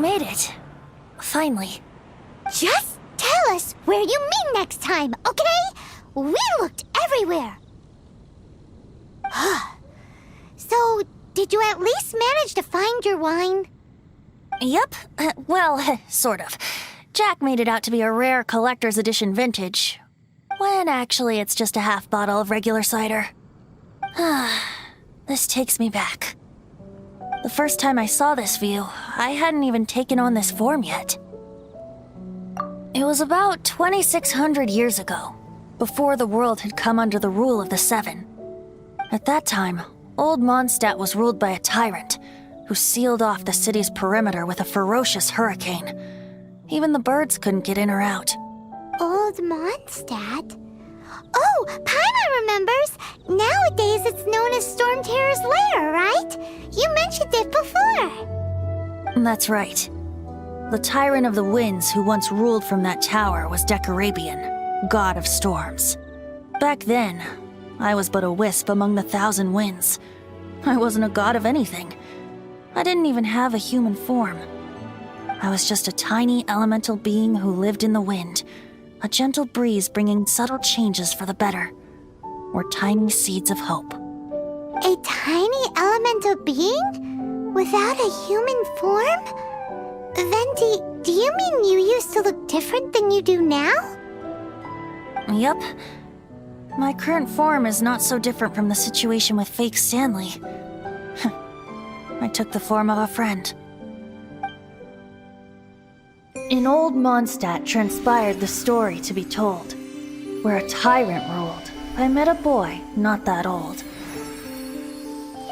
made it. Finally. Just tell us where you meet next time, okay? We looked everywhere. So, did you at least manage to find your wine? Yep. Well, sort of. Jack made it out to be a rare collector's edition vintage, when actually it's just a half bottle of regular cider. This takes me back. The first time I saw this view, I hadn't even taken on this form yet. It was about 2,600 years ago, before the world had come under the rule of the Seven. At that time, old Mondstadt was ruled by a tyrant, who sealed off the city's perimeter with a ferocious hurricane. Even the birds couldn't get in or out. Old Mondstadt? Oh, Paimon remembers! Nowadays it's known as Storm Terror's lair, right? You mentioned it before. That's right. The tyrant of the winds who once ruled from that tower was Decarabian, god of storms. Back then, I was but a wisp among the thousand winds. I wasn't a god of anything. I didn't even have a human form. I was just a tiny elemental being who lived in the wind, a gentle breeze bringing subtle changes for the better, or tiny seeds of hope. A tiny elemental being? Without a human form? Venti, do you mean you used to look different than you do now? Yup. My current form is not so different from the situation with fake Stanley. I took the form of a friend. In old Mondstadt transpired the story to be told. Where a tyrant ruled, I met a boy not that old.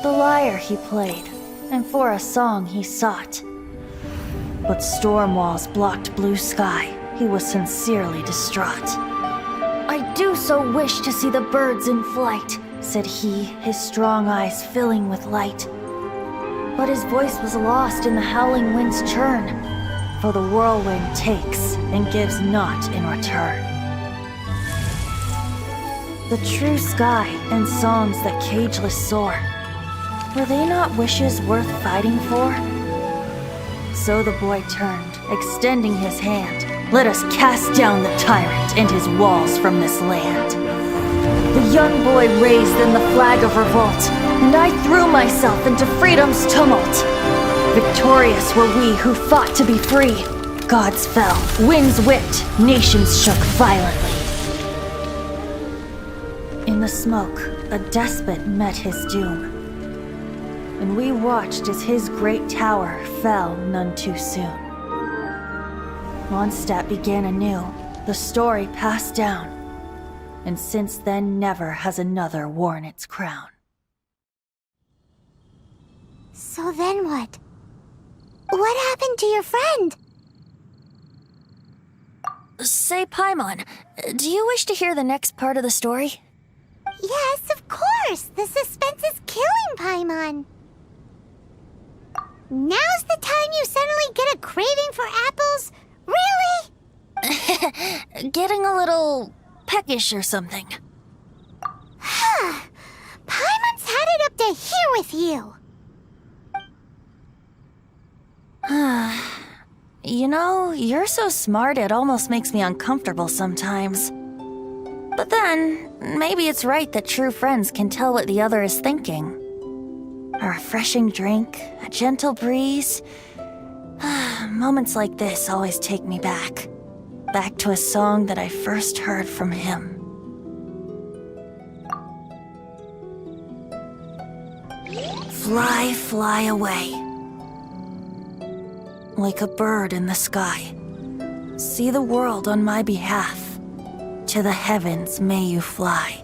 The lyre he played, and for a song he sought. But storm walls blocked blue sky, he was sincerely distraught. I do so wish to see the birds in flight, said he, his strong eyes filling with light. But his voice was lost in the howling wind's churn, for the whirlwind takes and gives not in return. The true sky and songs that cageless soar, were they not wishes worth fighting for? So the boy turned, extending his hand. Let us cast down the tyrant and his walls from this land. The young boy raised then the flag of revolt, and I threw myself into freedom's tumult. Victorious were we who fought to be free. Gods fell, winds whipped, nations shook violently. In the smoke, a despot met his doom, and we watched as his great tower fell none too soon. Mondstadt began anew, the story passed down, and since then never has another worn its crown. So then what? What happened to your friend? Say, Paimon, do you wish to hear the next part of the story? Yes, of course! The suspense is killing, Paimon! Now's the time you suddenly get a craving for apples? Really? Getting a little peckish or something. Paimon's had it up to here with you! You know, you're so smart it almost makes me uncomfortable sometimes. But then, maybe it's right that true friends can tell what the other is thinking. A refreshing drink, a gentle breeze. Moments like this always take me back. Back to a song that I first heard from him. Fly, fly away. Like a bird in the sky. See the world on my behalf. To the heavens may you fly.